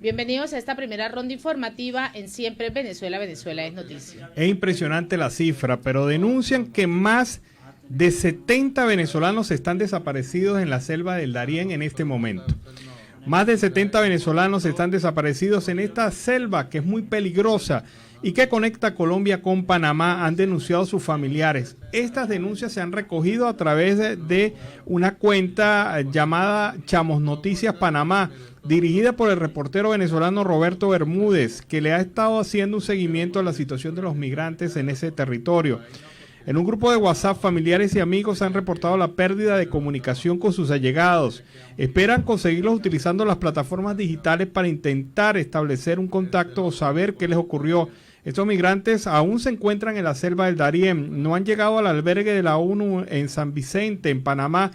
Bienvenidos a esta primera ronda informativa en Siempre Venezuela, Venezuela es noticia. Es impresionante la cifra, pero denuncian que más de 70 venezolanos están desaparecidos en la selva del Darién en este momento. Más de 70 venezolanos están desaparecidos en esta selva que es muy peligrosa y que conecta Colombia con Panamá, han denunciado sus familiares. Estas denuncias se han recogido a través de una cuenta llamada Chamos Noticias Panamá, dirigida por el reportero venezolano Roberto Bermúdez, que le ha estado haciendo un seguimiento a la situación de los migrantes en ese territorio. En un grupo de WhatsApp, familiares y amigos han reportado la pérdida de comunicación con sus allegados. Esperan conseguirlos utilizando las plataformas digitales para intentar establecer un contacto o saber qué les ocurrió. Estos migrantes aún se encuentran en la selva del Darién, no han llegado al albergue de la ONU en San Vicente, en Panamá,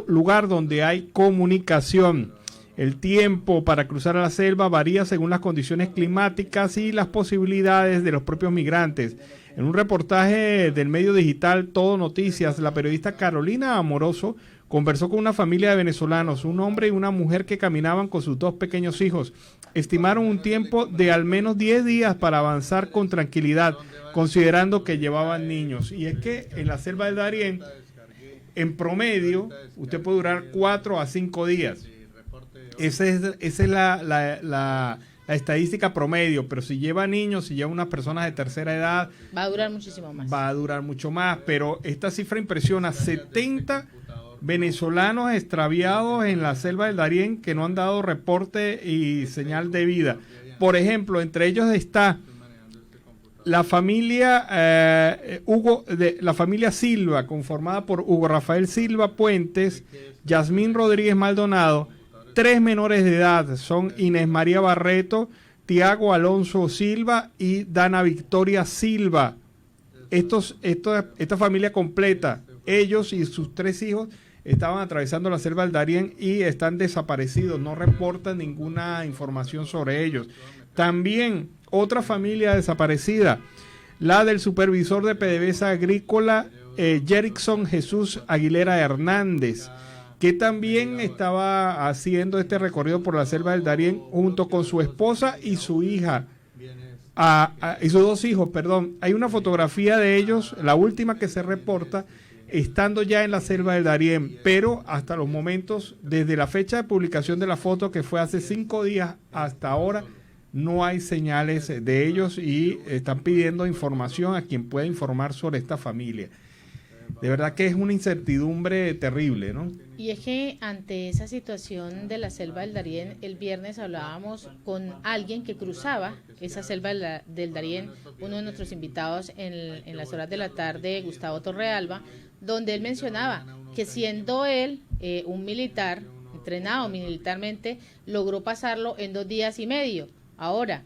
lugar donde hay comunicación. El tiempo para cruzar a la selva varía según las condiciones climáticas y las posibilidades de los propios migrantes. En un reportaje del medio digital Todo Noticias, la periodista Carolina Amoroso conversó con una familia de venezolanos, un hombre y una mujer que caminaban con sus dos pequeños hijos. Estimaron un tiempo de al menos 10 días para avanzar con tranquilidad, considerando que llevaban niños. Y es que en la selva del Darién, en promedio, usted puede durar 4 a 5 días. Esa es la estadística promedio, pero si lleva niños, si lleva unas personas de tercera edad, va a durar muchísimo más. Va a durar mucho más, pero esta cifra impresiona, 70 venezolanos extraviados en la selva del Darién que no han dado reporte y señal de vida. Por ejemplo, entre ellos está la familia la familia Silva, conformada por Hugo Rafael Silva Puentes, Yasmín Rodríguez Maldonado. 3 menores de edad son Inés María Barreto, Tiago Alonso Silva y Dana Victoria Silva. Esta familia completa, ellos y sus 3 hijos, estaban atravesando la selva del Darién y están desaparecidos, no reportan ninguna información sobre ellos. También otra familia desaparecida, la del supervisor de PDVSA Agrícola, Jerickson Jesús Aguilera Hernández, que también estaba haciendo este recorrido por la selva del Darién junto con su esposa y su hija, y sus 2 hijos, perdón. Hay una fotografía de ellos, la última que se reporta, estando ya en la selva del Darién, pero hasta los momentos, desde la fecha de publicación de la foto, que fue hace 5 días hasta ahora, no hay señales de ellos y están pidiendo información a quien pueda informar sobre esta familia. De verdad que es una incertidumbre terrible, ¿no? Y es que ante esa situación de la selva del Darién, el viernes hablábamos con alguien que cruzaba esa selva del Darién, uno de nuestros invitados en las horas de la tarde, Gustavo Torrealba, donde él mencionaba que siendo él un militar, entrenado militarmente, logró pasarlo en 2 días y medio. Ahora,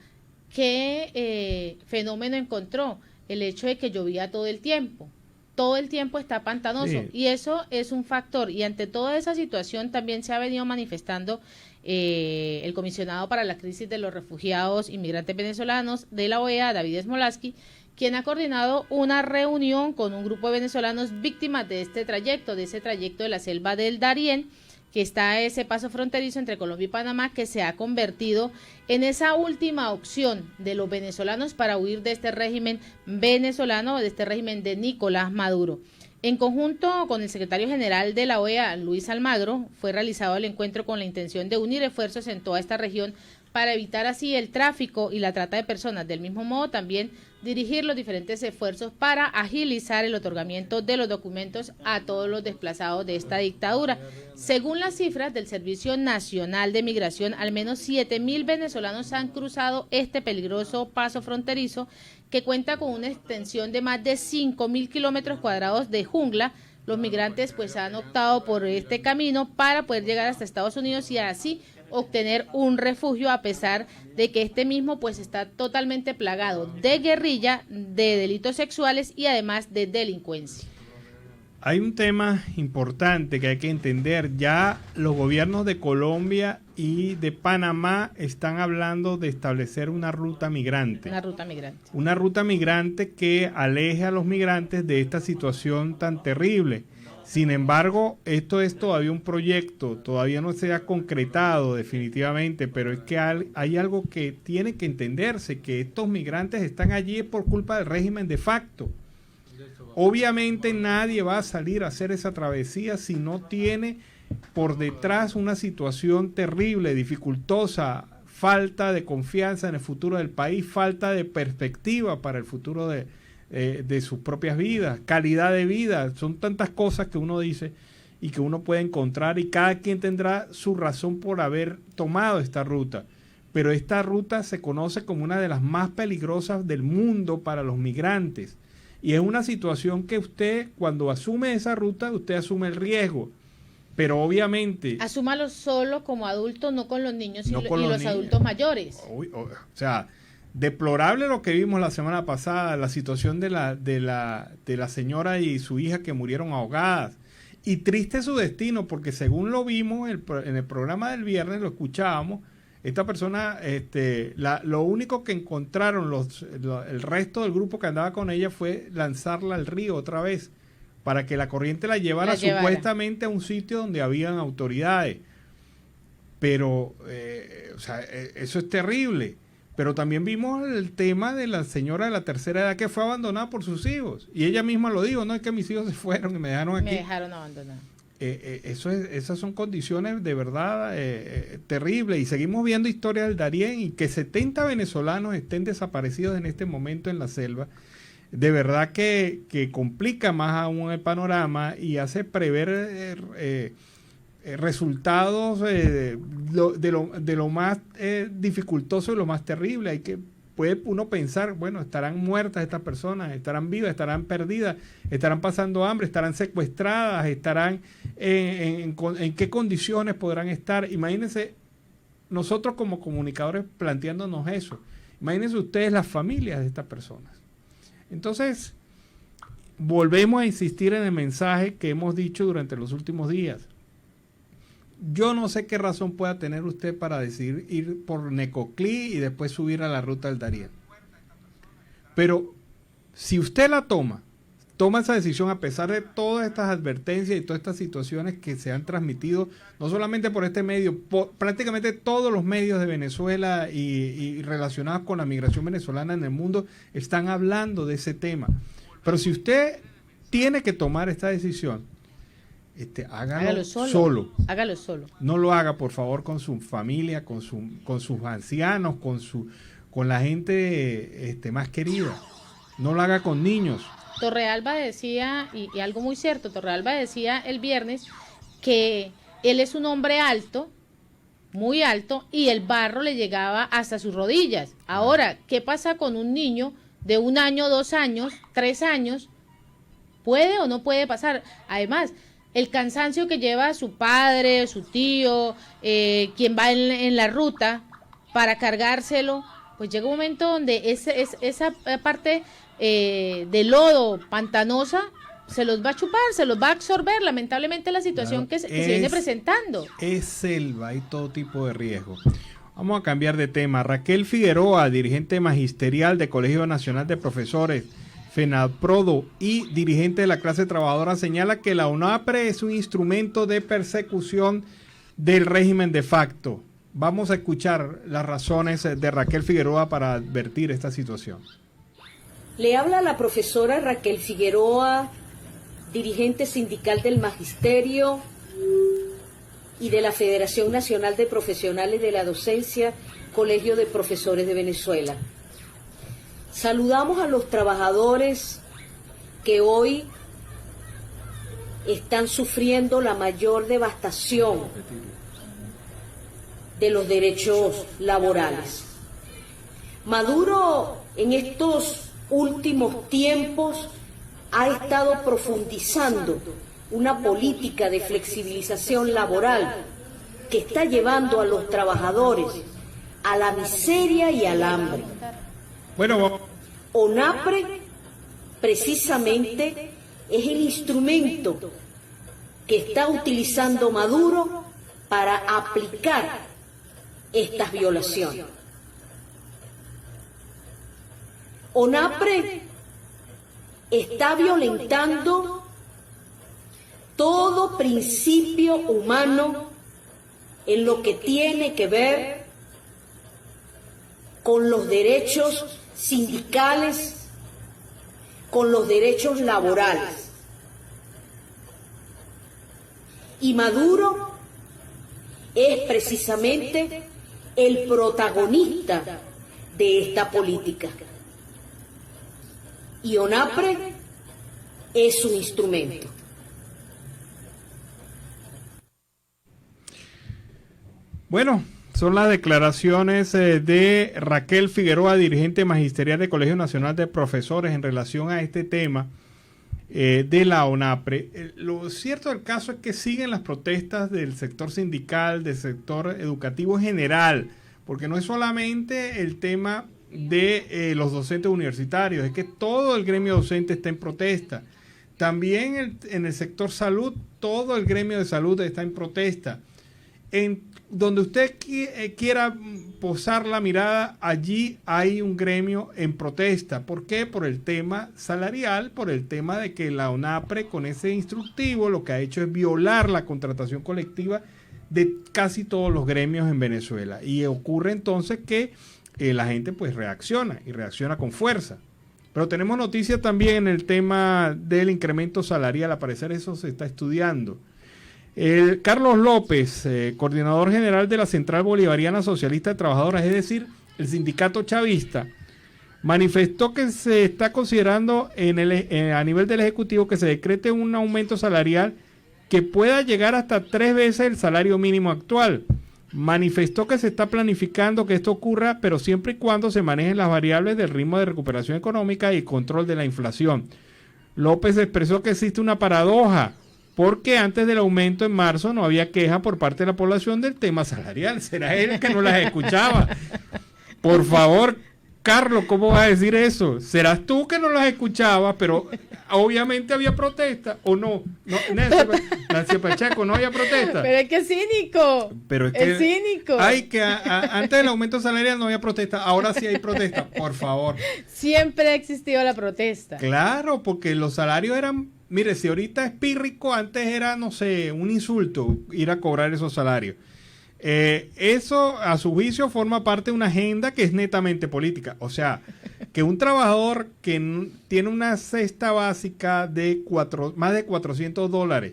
¿qué fenómeno encontró? El hecho de que llovía todo el tiempo. Todo el tiempo está pantanoso, sí. Y eso es un factor, y ante toda esa situación también se ha venido manifestando el comisionado para la crisis de los refugiados inmigrantes venezolanos de la OEA, David Smolaski, quien ha coordinado una reunión con un grupo de venezolanos víctimas de ese trayecto de la selva del Darién, que está ese paso fronterizo entre Colombia y Panamá, que se ha convertido en esa última opción de los venezolanos para huir de este régimen venezolano, de este régimen de Nicolás Maduro. En conjunto con el secretario general de la OEA, Luis Almagro, fue realizado el encuentro con la intención de unir esfuerzos en toda esta región para evitar así el tráfico y la trata de personas. Del mismo modo, también dirigir los diferentes esfuerzos para agilizar el otorgamiento de los documentos a todos los desplazados de esta dictadura. Según las cifras del Servicio Nacional de Migración, al menos 7.000 venezolanos han cruzado este peligroso paso fronterizo que cuenta con una extensión de más de 5.000 kilómetros cuadrados de jungla. Los migrantes pues han optado por este camino para poder llegar hasta Estados Unidos y así obtener un refugio, a pesar de que este mismo pues está totalmente plagado de guerrilla, de delitos sexuales y además de delincuencia. Hay un tema importante que hay que entender. Ya los gobiernos de Colombia y de Panamá están hablando de establecer una ruta migrante. Una ruta migrante que aleje a los migrantes de esta situación tan terrible. Sin embargo, esto es todavía un proyecto, todavía no se ha concretado definitivamente, pero es que hay algo que tiene que entenderse, que estos migrantes están allí por culpa del régimen de facto. Obviamente nadie va a salir a hacer esa travesía si no tiene por detrás una situación terrible, dificultosa, falta de confianza en el futuro del país, falta de perspectiva para el futuro de sus propias vidas, calidad de vida. Son tantas cosas que uno dice y que uno puede encontrar, y cada quien tendrá su razón por haber tomado esta ruta. Pero esta ruta se conoce como una de las más peligrosas del mundo para los migrantes. Y es una situación que usted, cuando asume esa ruta, usted asume el riesgo. Pero obviamente... Asúmalo solo como adulto, no con los niños no y con los niños. Adultos mayores. O sea, deplorable lo que vimos la semana pasada, la situación de la señora y su hija que murieron ahogadas. Y triste su destino, porque según lo vimos en el programa del viernes, lo escuchábamos, esta persona, lo único que encontraron el resto del grupo que andaba con ella fue lanzarla al río otra vez, para que la corriente la llevara supuestamente a un sitio donde habían autoridades. Pero, eso es terrible. Pero también vimos el tema de la señora de la tercera edad que fue abandonada por sus hijos. Y ella misma lo dijo, no es que mis hijos se fueron y me dejaron aquí. Me dejaron abandonado. Esas son condiciones de verdad terribles. Y seguimos viendo historias del Darién, y que 70 venezolanos estén desaparecidos en este momento en la selva. De verdad que complica más aún el panorama y hace prever resultados de lo más dificultoso y lo más terrible. Puede uno pensar, bueno, estarán muertas estas personas, estarán vivas, estarán perdidas, estarán pasando hambre, estarán secuestradas, estarán en qué condiciones podrán estar. Imagínense nosotros como comunicadores planteándonos eso. Imagínense ustedes las familias de estas personas. Entonces, volvemos a insistir en el mensaje que hemos dicho durante los últimos días. Yo no sé qué razón pueda tener usted para decidir ir por Necoclí y después subir a la ruta del Darién. Pero si usted toma esa decisión a pesar de todas estas advertencias y todas estas situaciones que se han transmitido, no solamente por este medio, prácticamente todos los medios de Venezuela y relacionados con la migración venezolana en el mundo están hablando de ese tema. Pero si usted tiene que tomar esta decisión, hágalo solo. Hágalo solo. No lo haga, por favor, con su familia, con sus ancianos, con la gente más querida. No lo haga con niños. Torrealba decía, y algo muy cierto, Torrealba decía el viernes que él es un hombre alto, muy alto, y el barro le llegaba hasta sus rodillas. Ahora, ¿qué pasa con un niño de 1 año, 2 años, 3 años? ¿Puede o no puede pasar? Además, el cansancio que lleva su padre, su tío, quien va en la ruta para cargárselo, pues llega un momento donde esa parte de lodo pantanosa se los va a chupar, se los va a absorber, lamentablemente la situación que se viene presentando. Es selva, hay todo tipo de riesgo. Vamos a cambiar de tema. Raquel Figueroa, dirigente magisterial del Colegio Nacional de Profesores, FENAPRODO, y dirigente de la clase trabajadora, señala que la UNAPRE es un instrumento de persecución del régimen de facto. Vamos a escuchar las razones de Raquel Figueroa para advertir esta situación. Le habla la profesora Raquel Figueroa, dirigente sindical del Magisterio y de la Federación Nacional de Profesionales de la Docencia, Colegio de Profesores de Venezuela. Saludamos a los trabajadores que hoy están sufriendo la mayor devastación de los derechos laborales. Maduro en estos últimos tiempos ha estado profundizando una política de flexibilización laboral que está llevando a los trabajadores a la miseria y al hambre. Bueno, ONAPRE precisamente es el instrumento que está utilizando Maduro para aplicar estas violaciones. ONAPRE está violentando todo principio humano en lo que tiene que ver con los derechos sindicales, con los derechos laborales. Y Maduro es precisamente el protagonista de esta política. Y ONAPRE es un instrumento. Bueno, son las declaraciones de Raquel Figueroa, dirigente magisterial del Colegio Nacional de Profesores, en relación a este tema de la ONAPRE. Lo cierto del caso es que siguen las protestas del sector sindical, del sector educativo en general, porque no es solamente el tema de los docentes universitarios, es que todo el gremio docente está en protesta. También en el sector salud, todo el gremio de salud está en protesta. En donde usted quiera posar la mirada, allí hay un gremio en protesta. ¿Por qué? Por el tema salarial, por el tema de que la ONAPRE con ese instructivo lo que ha hecho es violar la contratación colectiva de casi todos los gremios en Venezuela. Y ocurre entonces que la gente pues reacciona y reacciona con fuerza. Pero tenemos noticias también en el tema del incremento salarial. Al parecer eso se está estudiando. Carlos López, coordinador general de la Central Bolivariana Socialista de Trabajadoras, es decir, el sindicato chavista, manifestó que se está considerando a nivel del Ejecutivo que se decrete un aumento salarial que pueda llegar hasta 3 veces el salario mínimo actual. Manifestó que se está planificando que esto ocurra, pero siempre y cuando se manejen las variables del ritmo de recuperación económica y control de la inflación. López expresó que existe una paradoja, porque antes del aumento en marzo no había queja por parte de la población del tema salarial. ¿Será él el que no las escuchaba? Por favor, Carlos, ¿cómo vas a decir eso? ¿Serás tú que no las escuchabas? Pero obviamente había protesta, ¿o no? Nancy Pacheco, no había protesta. Pero es que es cínico. Pero es que es cínico. Antes del aumento salarial no había protesta, ahora sí hay protesta, por favor. Siempre ha existido la protesta. Claro, porque los salarios eran... Mire, si ahorita es pírrico, antes era, no sé, un insulto ir a cobrar esos salarios. Eso, a su juicio, forma parte de una agenda que es netamente política. O sea, que un trabajador que tiene una cesta básica de más de $400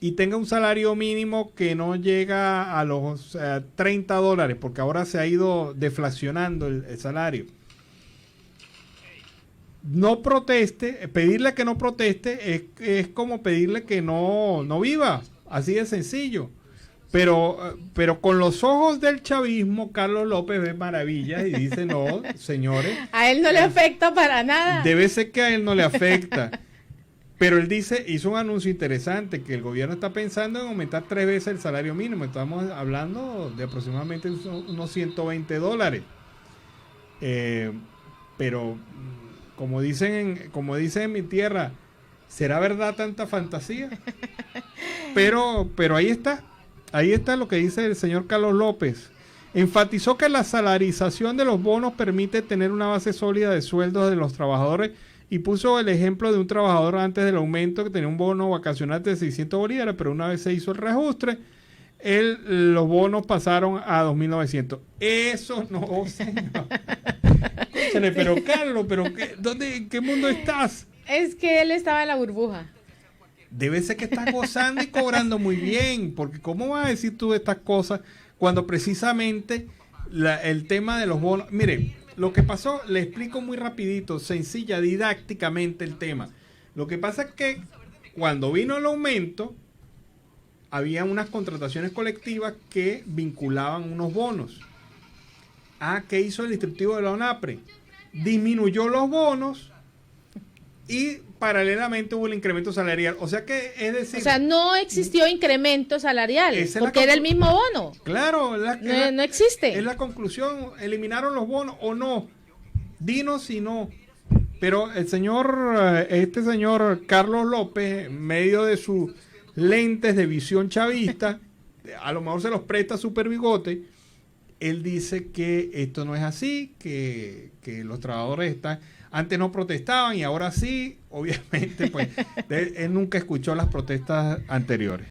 y tenga un salario mínimo que no llega a los $30, porque ahora se ha ido deflacionando el salario. No proteste, pedirle que no proteste es como pedirle que no viva, así de sencillo. Pero con los ojos del chavismo, Carlos López ve maravillas y dice, no, señores. A él no le afecta para nada. Debe ser que a él no le afecta. Pero él hizo un anuncio interesante, que el gobierno está pensando en aumentar 3 veces el salario mínimo. Estamos hablando de aproximadamente unos $120. Pero... Como dicen en mi tierra, ¿será verdad tanta fantasía? Pero ahí está lo que dice el señor Carlos López. Enfatizó que la salarización de los bonos permite tener una base sólida de sueldos de los trabajadores y puso el ejemplo de un trabajador antes del aumento que tenía un bono vacacional de 600 bolívares, pero una vez se hizo el reajuste, los bonos pasaron a 2.900. Eso no, señor. Pero Carlos, ¿en qué mundo estás? Es que él estaba en la burbuja. Debe ser que estás gozando y cobrando muy bien, porque ¿cómo vas a decir tú estas cosas cuando precisamente el tema de los bonos? Mire, lo que pasó, le explico muy rapidito, sencilla, didácticamente el tema. Lo que pasa es que cuando vino el aumento, había unas contrataciones colectivas que vinculaban unos bonos. ¿Qué hizo el instructivo de la ONAPRE? Disminuyó los bonos y paralelamente hubo el incremento salarial. O sea que, es decir... O sea, no existió incremento salarial, porque era el mismo bono. Claro. No existe. Es la conclusión. ¿Eliminaron los bonos o no? Dinos si no. Pero este señor Carlos López, en medio de sus lentes de visión chavista, a lo mejor se los presta super bigote, él dice que esto no es así, que los trabajadores están... Antes no protestaban y ahora sí, obviamente, pues él nunca escuchó las protestas anteriores.